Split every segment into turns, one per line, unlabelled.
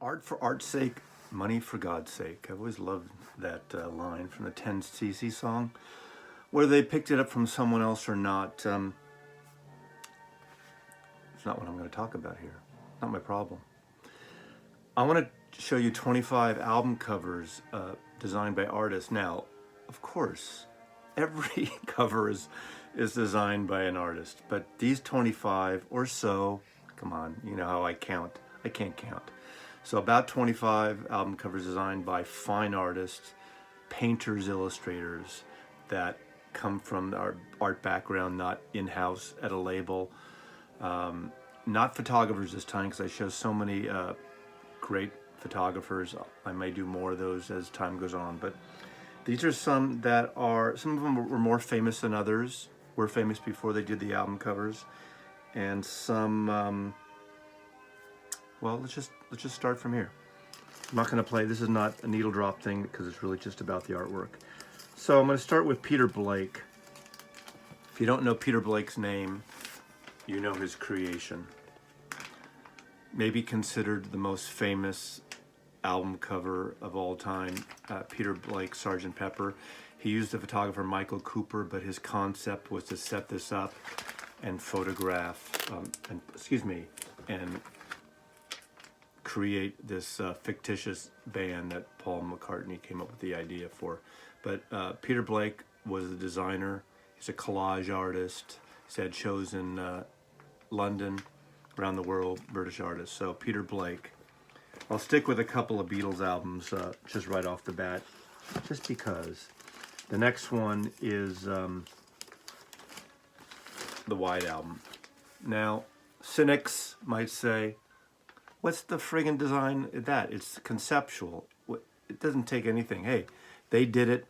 Art for art's sake, money for God's sake. I've always loved that line from the 10cc song. Whether they picked it up from someone else or not, it's not what I'm going to talk about here. Not my problem. I want to show you 25 album covers designed by artists. Now, of course, every cover is designed by an artist, but these 25 or so, come on, you know how I count. I can't count. So about 25 album covers designed by fine artists, painters, illustrators that come from our art background, not in-house at a label. Not photographers this time, because I show so many great photographers. I may do more of those as time goes on, but these are some that are, some of them were more famous than others, were famous before they did the album covers, and some, well, let's just start from here. I'm not going to play, this is not a needle drop thing because it's really just about the artwork. So I'm going to start with Peter Blake. If you don't know Peter Blake's name, you know his creation. Maybe considered the most famous album cover of all time, Peter Blake, Sgt. Pepper. He used the photographer Michael Cooper, but his concept was to set this up and photograph, and create this fictitious band that Paul McCartney came up with the idea for. But Peter Blake was a designer. He's a collage artist. He's had shows in London, around the world, British artist. So Peter Blake. I'll stick with a couple of Beatles albums just right off the bat, just because. The next one is the White Album. Now, cynics might say, what's the friggin' design of that? It's conceptual. It doesn't take anything. Hey, they did it.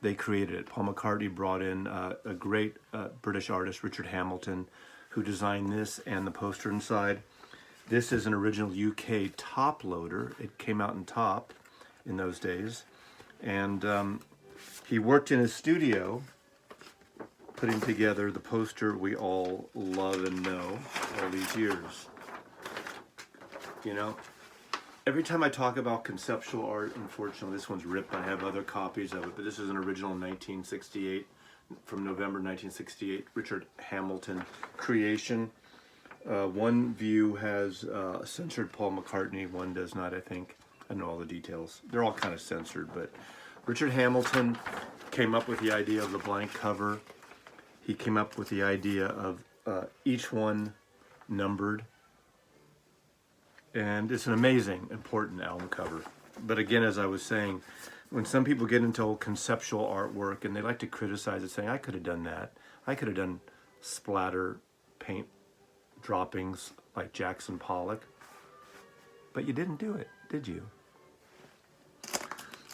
They created it. Paul McCartney brought in a great British artist, Richard Hamilton, who designed this and the poster inside. This is an original UK top loader. It came out in top in those days. And he worked in his studio putting together the poster we all love and know all these years. You know, every time I talk about conceptual art, unfortunately, this one's ripped. I have other copies of it, but this is an original 1968, from November 1968, Richard Hamilton creation. One view has censored Paul McCartney, one does not, I think. I know all the details. They're all kind of censored, but Richard Hamilton came up with the idea of the blank cover. He came up with the idea of each one numbered. And it's an amazing, important album cover. But again, as I was saying, when some people get into conceptual artwork and they like to criticize it, saying, I could have done that. I could have done splatter paint droppings like Jackson Pollock. But you didn't do it, did you?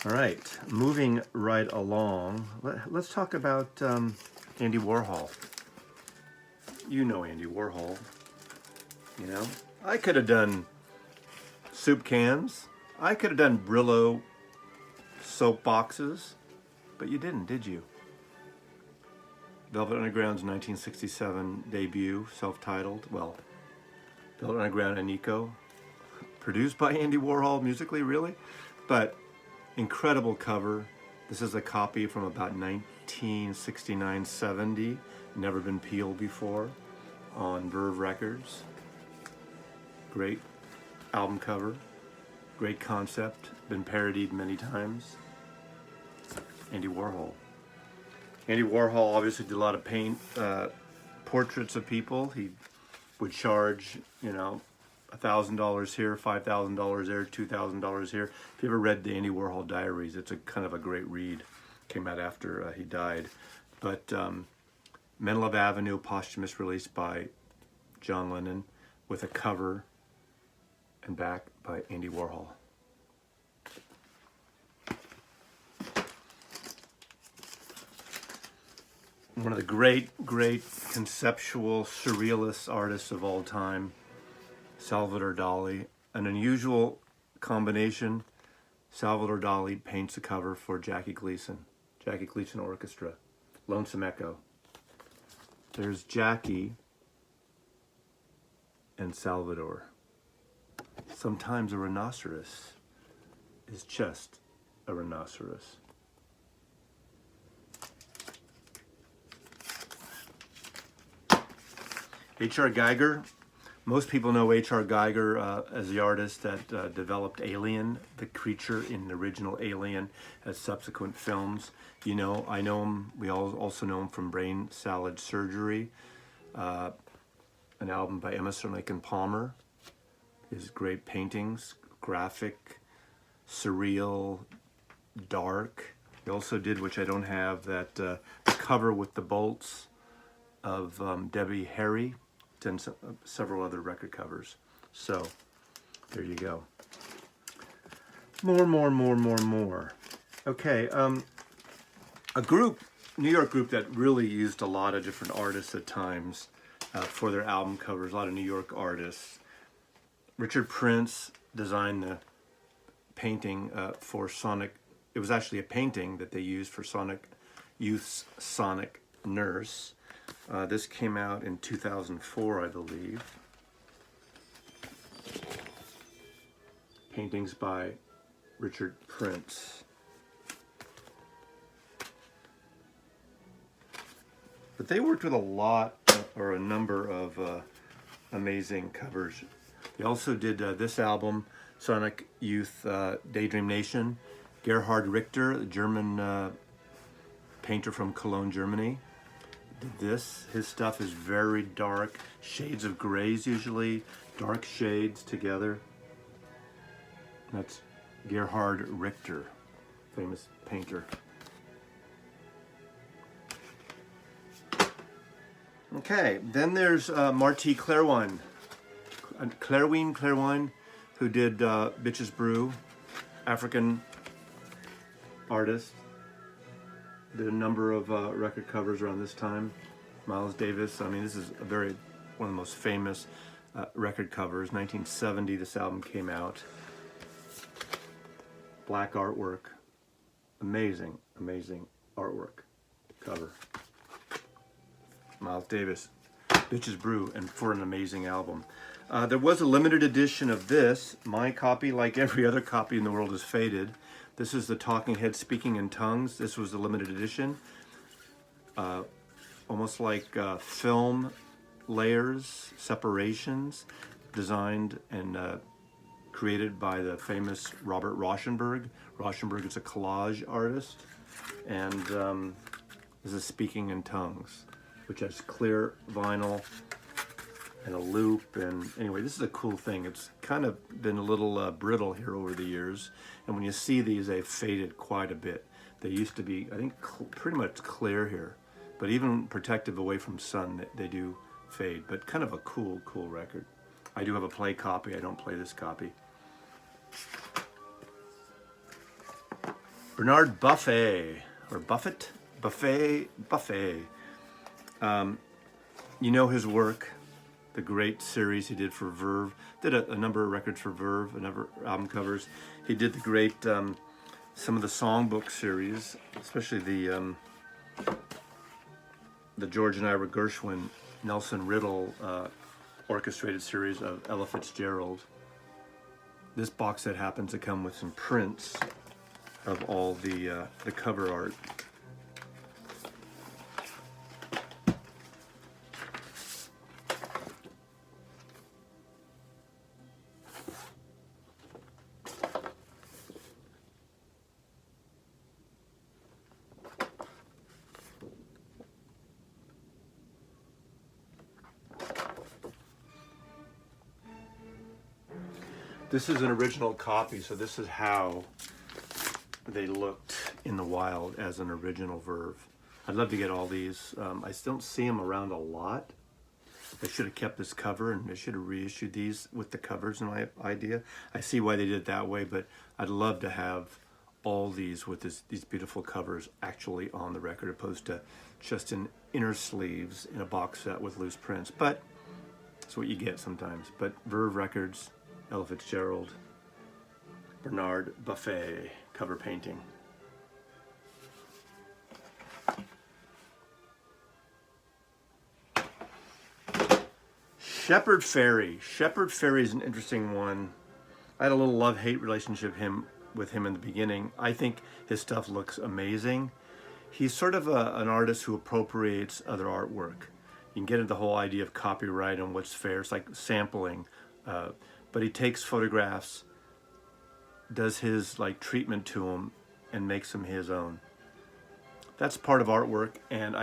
All right, moving right along, let's talk about Andy Warhol. You know Andy Warhol, you know? I could have done soup cans. I could have done Brillo soap boxes, but you didn't, did you? Velvet Underground's 1967 debut, self-titled, well, Velvet Underground and Nico, produced by Andy Warhol musically, really? But incredible cover. This is a copy from about 1969-70, never been peeled before, on Verve Records. Great album cover, great concept, been parodied many times. Andy Warhol. Andy Warhol obviously did a lot of paint portraits of people. He would charge, you know, $1,000 here, $5,000 there, $2,000 here. If you ever read the Andy Warhol diaries, it's a kind of a great read. Came out after he died. But Men Love Avenue, posthumous release by John Lennon, with a cover and back by Andy Warhol. One of the great conceptual surrealist artists of all time, Salvador Dali. An unusual combination. Salvador Dali paints a cover for Jackie Gleason Orchestra, Lonesome Echo. There's Jackie and Salvador. Sometimes a rhinoceros is just a rhinoceros. H.R. Geiger. Most people know H.R. Geiger as the artist that developed Alien, the creature in the original Alien, as subsequent films. You know, I know him. We all also know him from Brain Salad Surgery, an album by Emerson, Lake and Palmer. His great paintings, graphic, surreal, dark. He also did, which I don't have, that cover with the bolts of Debbie Harry. And several other record covers. So there you go. More. Okay, a group, New York group that really used a lot of different artists at times for their album covers, a lot of New York artists. Richard Prince designed the painting for Sonic. It was actually a painting that they used for Sonic Youth's Sonic Nurse. This came out in 2004, I believe. Paintings by Richard Prince. But they worked with a lot, or a number of amazing covers. They also did this album, Sonic Youth Daydream Nation. Gerhard Richter, the German painter from Cologne, Germany. This, his stuff is very dark, shades of grays usually, dark shades together. That's Gerhard Richter, famous painter. Okay, then there's Marty Clairwine, who did Bitches Brew, African artist. Did a number of record covers around this time. Miles Davis, I mean, this is one of the most famous record covers. 1970, this album came out. Black artwork. Amazing artwork cover. Miles Davis, Bitches Brew, and for an amazing album. There was a limited edition of this. My copy, like every other copy in the world, is faded. This is the Talking Heads Speaking in Tongues. This was the limited edition. Almost like film layers, separations, designed and created by the famous Robert Rauschenberg. Rauschenberg is a collage artist, and this is Speaking in Tongues, which has clear vinyl and a loop. And anyway, this is a cool thing. It's kind of been a little brittle here over the years, and when you see these, they've faded quite a bit. They used to be, I think, pretty much clear here, but even protective away from sun, they do fade. But kind of a cool record. I do have a play copy. I don't play this copy. Bernard Buffet, or Buffett? Buffet. You know his work, the great series he did for Verve. Did a number of records for Verve, a number of album covers. He did the great, some of the songbook series, especially the George and Ira Gershwin, Nelson Riddle orchestrated series of Ella Fitzgerald. This box set happens to come with some prints of all the cover art. This is an original copy, so this is how they looked in the wild as an original Verve. I'd love to get all these. I still don't see them around a lot. They should have kept this cover, and they should have reissued these with the covers, in my idea. I see why they did it that way, but I'd love to have all these with these beautiful covers actually on the record, opposed to just in inner sleeves in a box set with loose prints. But that's what you get sometimes. But Verve Records, Ella Fitzgerald, Bernard Buffet cover painting. Shepard Fairey. Shepard Fairey is an interesting one. I had a little love-hate relationship with him in the beginning. I think his stuff looks amazing. He's sort of an artist who appropriates other artwork. You can get into the whole idea of copyright and what's fair. It's like sampling. But he takes photographs, does his like treatment to them, and makes them his own. That's part of artwork, and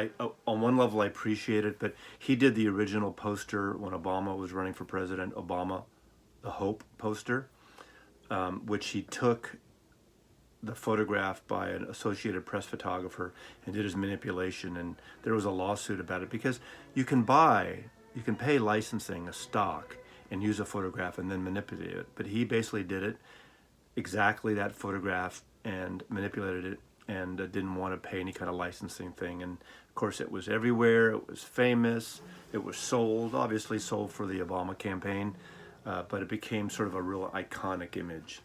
on one level I appreciate it, but he did the original poster when Obama was running for president, Obama, the Hope poster, which he took the photograph by an Associated Press photographer and did his manipulation, and there was a lawsuit about it because you can pay licensing a stock and use a photograph and then manipulate it, but he basically did it exactly that photograph and manipulated it and didn't want to pay any kind of licensing thing. And of course it was everywhere, it was famous, it was sold, obviously sold for the Obama campaign, but it became sort of a real iconic image.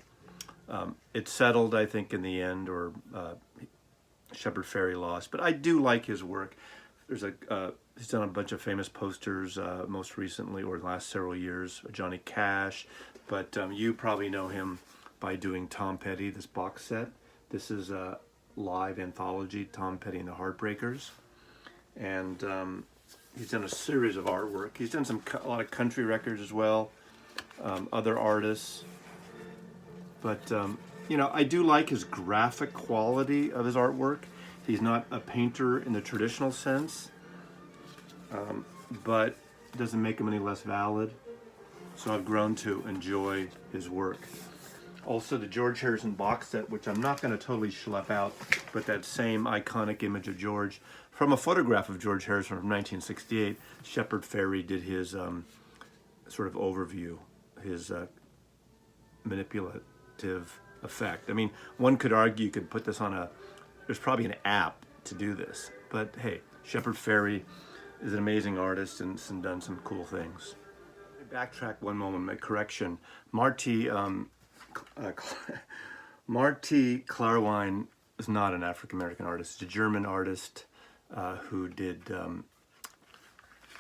It settled, I think, in the end, or Shepard Fairey lost, but I do like his work. There's he's done a bunch of famous posters most recently, or the last several years, Johnny Cash, but you probably know him by doing Tom Petty, this box set. This is a live anthology, Tom Petty and the Heartbreakers, and he's done a series of artwork. He's done a lot of country records as well, other artists, but you know, I do like his graphic quality of his artwork. He's not a painter in the traditional sense, but it doesn't make him any less valid, so I've grown to enjoy his work. Also, the George Harrison box set, which I'm not going to totally schlep out, but that same iconic image of George from a photograph of George Harrison from 1968. Shepard Fairey did his sort of overview, his manipulative effect. I mean, one could argue you could put this on there's probably an app to do this, but hey, Shepard Fairey is an amazing artist and done some cool things. Backtrack one moment, my correction. Marty Klarwein is not an African-American artist. He's a German artist who did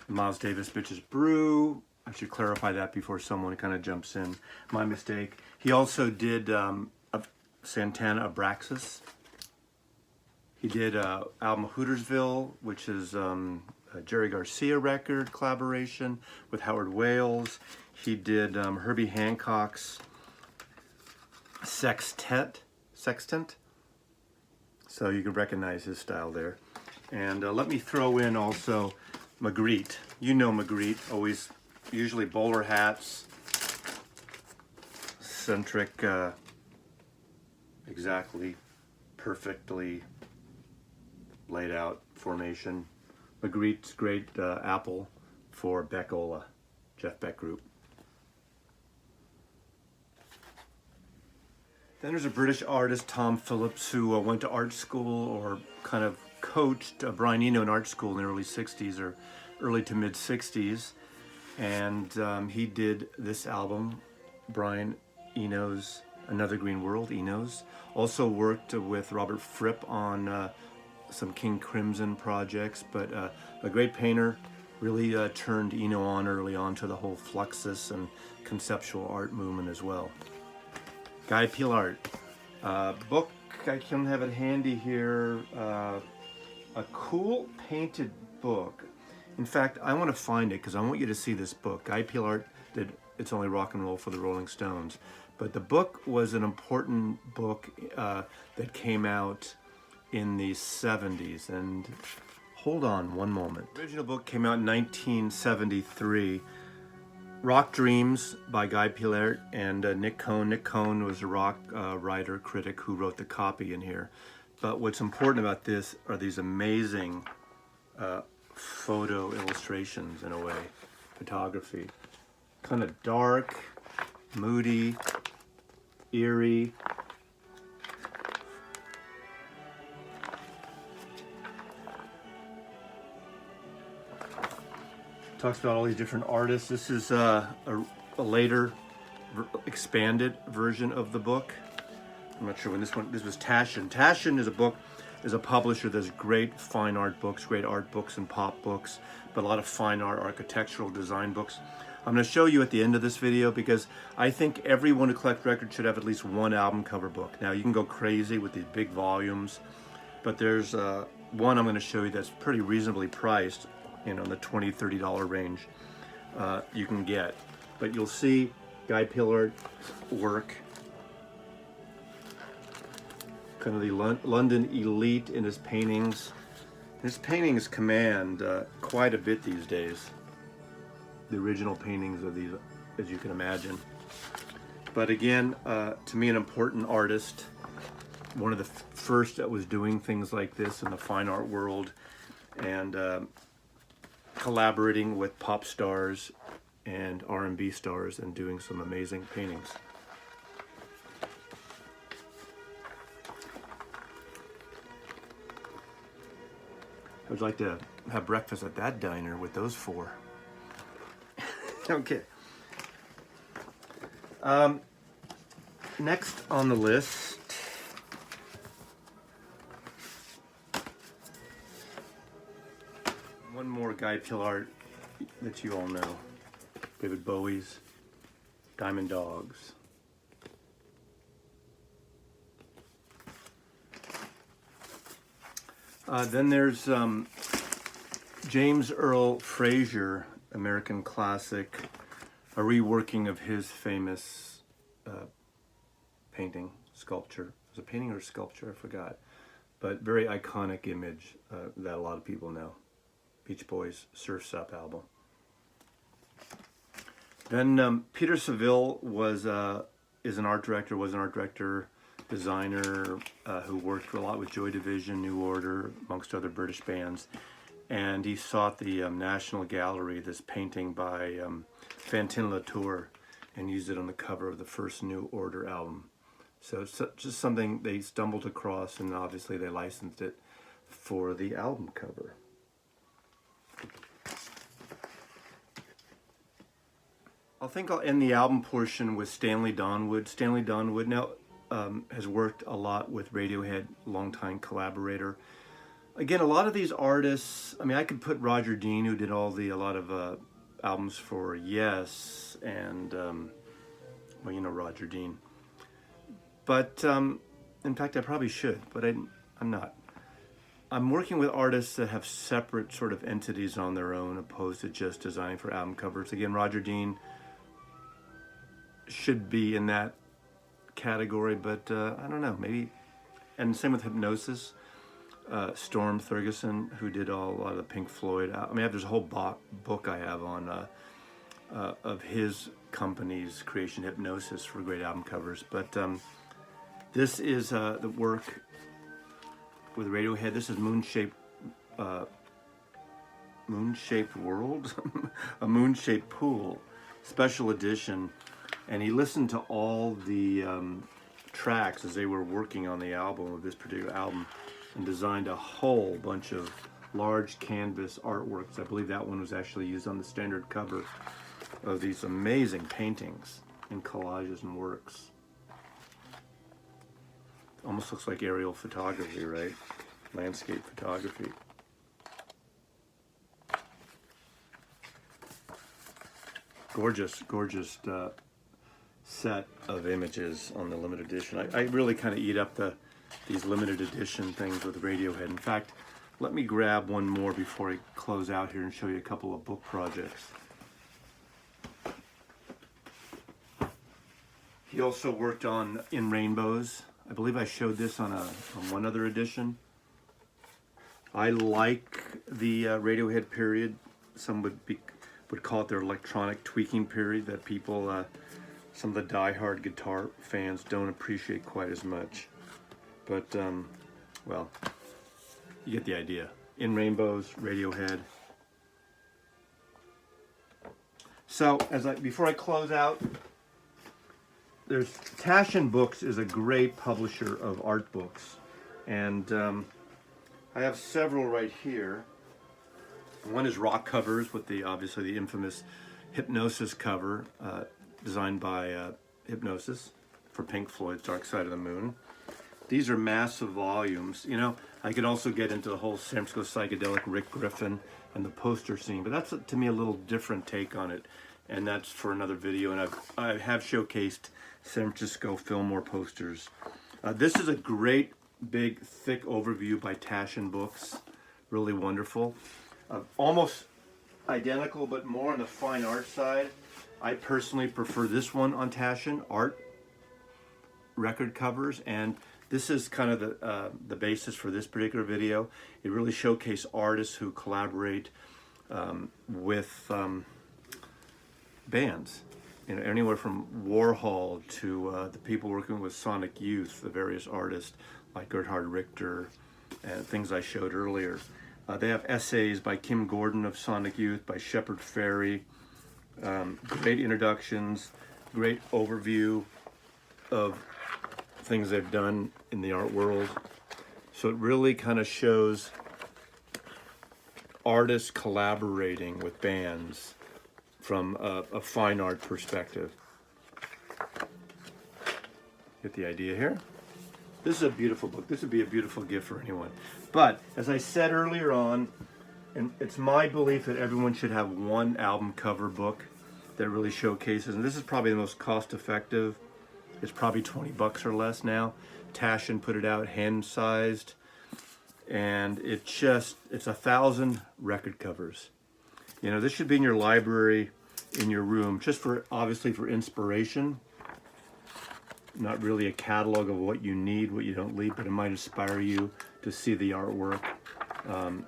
Miles Davis' Bitches Brew. I should clarify that before someone kind of jumps in. My mistake. He also did Santana Abraxas. He did album Hootersville, which is a Jerry Garcia record collaboration with Howard Wales. He did Herbie Hancock's Sextant, so you can recognize his style there. And let me throw in also Magritte. You know Magritte, always usually bowler hats, centric, exactly, perfectly laid out formation. Magritte's great apple for Beckola, Jeff Beck Group. Then there's a British artist, Tom Phillips, who went to art school or kind of coached Brian Eno in art school in the early 60s or early to mid 60s. And he did this album, Brian Eno's Another Green World, Eno's. Also worked with Robert Fripp on some King Crimson projects, but a great painter, really turned Eno on early on to the whole Fluxus and conceptual art movement as well. Guy Peellaert, book, I can have it handy here, a cool painted book. In fact, I want to find it because I want you to see this book. Guy Peellaert did It's Only Rock and Roll for the Rolling Stones. But the book was an important book that came out in the 70s. And hold on one moment. The original book came out in 1973. Rock Dreams by Guy Peellaert and Nick Cohn. Nick Cohn was a rock writer, critic who wrote the copy in here. But what's important about this are these amazing photo illustrations in a way, photography. Kind of dark, moody, eerie. Talks about all these different artists. This is a later expanded version of the book. I'm not sure when this was Taschen. Taschen is a publisher that's great fine art books, great art books and pop books, but a lot of fine art, architectural design books. I'm going to show you at the end of this video because I think everyone who collects records should have at least one album cover book. Now you can go crazy with these big volumes, but there's one I'm going to show you that's pretty reasonably priced, you know, in the $20, $30 range you can get. But you'll see Guy Peellaert work, kind of the London elite in his paintings. His paintings command quite a bit these days. The original paintings of these, as you can imagine. But again, to me, an important artist, one of the first that was doing things like this in the fine art world, and collaborating with pop stars and R&B stars and doing some amazing paintings. I would like to have breakfast at that diner with those four. Okay. Next on the list, one more Guy Peellaert that you all know. David Bowie's Diamond Dogs. Then there's James Earl Fraser, American classic, a reworking of his famous painting, sculpture. Was it painting or sculpture? I forgot. But very iconic image that a lot of people know. Beach Boys' Surf's Up album. Then Peter Saville was an art director, designer who worked a lot with Joy Division, New Order, amongst other British bands. And he sought the National Gallery, this painting by Fantin Latour, and used it on the cover of the first New Order album. So it's just something they stumbled across, and obviously they licensed it for the album cover. I think I'll end the album portion with Stanley Donwood. Stanley Donwood now has worked a lot with Radiohead, longtime collaborator. Again, a lot of these artists, I mean, I could put Roger Dean, who did a lot of albums for Yes, and, well, you know Roger Dean. But, in fact, I probably should, but I'm not. I'm working with artists that have separate sort of entities on their own, opposed to just designing for album covers. Again, Roger Dean should be in that category, but I don't know, maybe. And same with Hypnosis. Storm Thurgeson, who did a lot of the Pink Floyd. I mean, there's a whole book I have on of his company's creation, Hypnosis, for great album covers. But this is the work with Radiohead. This is Moon-Shaped World, a Moon-Shaped Pool, special edition. And he listened to all the tracks as they were working on the album, of this particular album, and designed a whole bunch of large canvas artworks. I believe that one was actually used on the standard cover of these amazing paintings and collages and works. Almost looks like aerial photography, right? Landscape photography. Gorgeous, gorgeous set of images on the limited edition. I really kind of eat up these limited edition things with Radiohead. In fact, let me grab one more before I close out here and show you a couple of book projects. He also worked on In Rainbows. I believe I showed this on one other edition. I like the Radiohead period. Some would call it their electronic tweaking period that people, some of the die-hard guitar fans don't appreciate quite as much. But, well, you get the idea. In Rainbows, Radiohead. So, before I close out, there's Taschen Books is a great publisher of art books, and I have several right here. One is rock covers with obviously the infamous Hypnosis cover, designed by Hypnosis for Pink Floyd's Dark Side of the Moon. These are massive volumes. You know, I could also get into the whole San Francisco psychedelic Rick Griffin and the poster scene, but that's to me a little different take on it. and that's for another video. And I have showcased San Francisco Fillmore posters. This is a great big thick overview by Taschen Books, really wonderful. Almost identical, but more on the fine art side. I personally prefer this one on Taschen, art record covers, and this is kind of the basis for this particular video. It really showcases artists who collaborate with bands, you know, anywhere from Warhol to the people working with Sonic Youth, the various artists like Gerhard Richter and things I showed earlier. They have essays by Kim Gordon of Sonic Youth, by Shepard Fairey, great introductions, great overview of things they've done in the art world. So it really kind of shows artists collaborating with bands from a fine art perspective. Get the idea here? This is a beautiful book. This would be a beautiful gift for anyone. But as I said earlier on, and it's my belief that everyone should have one album cover book that really showcases, and this is probably the most cost effective. It's probably 20 bucks or less now. Taschen put it out hand-sized, and it's 1,000 record covers. You know, this should be in your library, in your room, just for, obviously for inspiration. Not really a catalog of what you need, what you don't need, but it might inspire you to see the artwork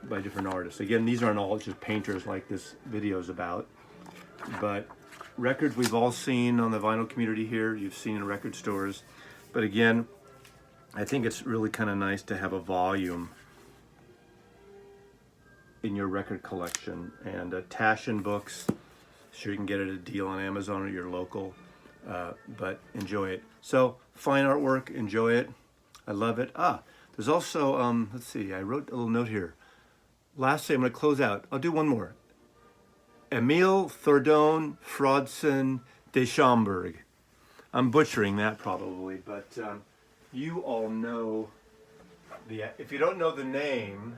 by different artists. Again, these aren't all just painters like this video is about, but records we've all seen on the vinyl community here, you've seen in record stores. But again, I think it's really kind of nice to have a volume in your record collection. And Taschen Books, sure you can get it at a deal on Amazon or your local, but enjoy it. So, fine artwork, enjoy it. I love it. There's also, let's see, I wrote a little note here. Lastly, I'm going to close out. I'll do one more. Emile Thordon Frodson de Schomburg. I'm butchering that probably, but you all know if you don't know the name,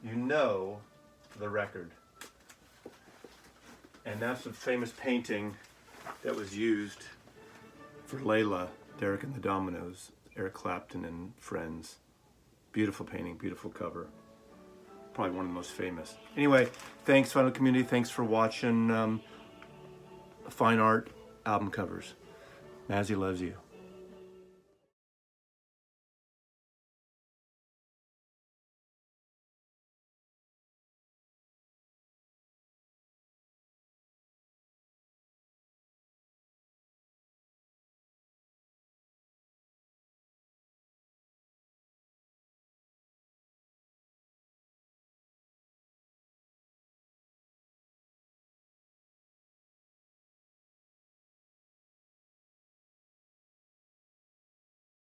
you know the record. And that's a famous painting that was used for Layla, Derek and the Dominoes, Eric Clapton and Friends. Beautiful painting, beautiful cover. Probably one of the most famous. Anyway, thanks vinyl community. Thanks for watching fine art album covers. Mazzy loves you.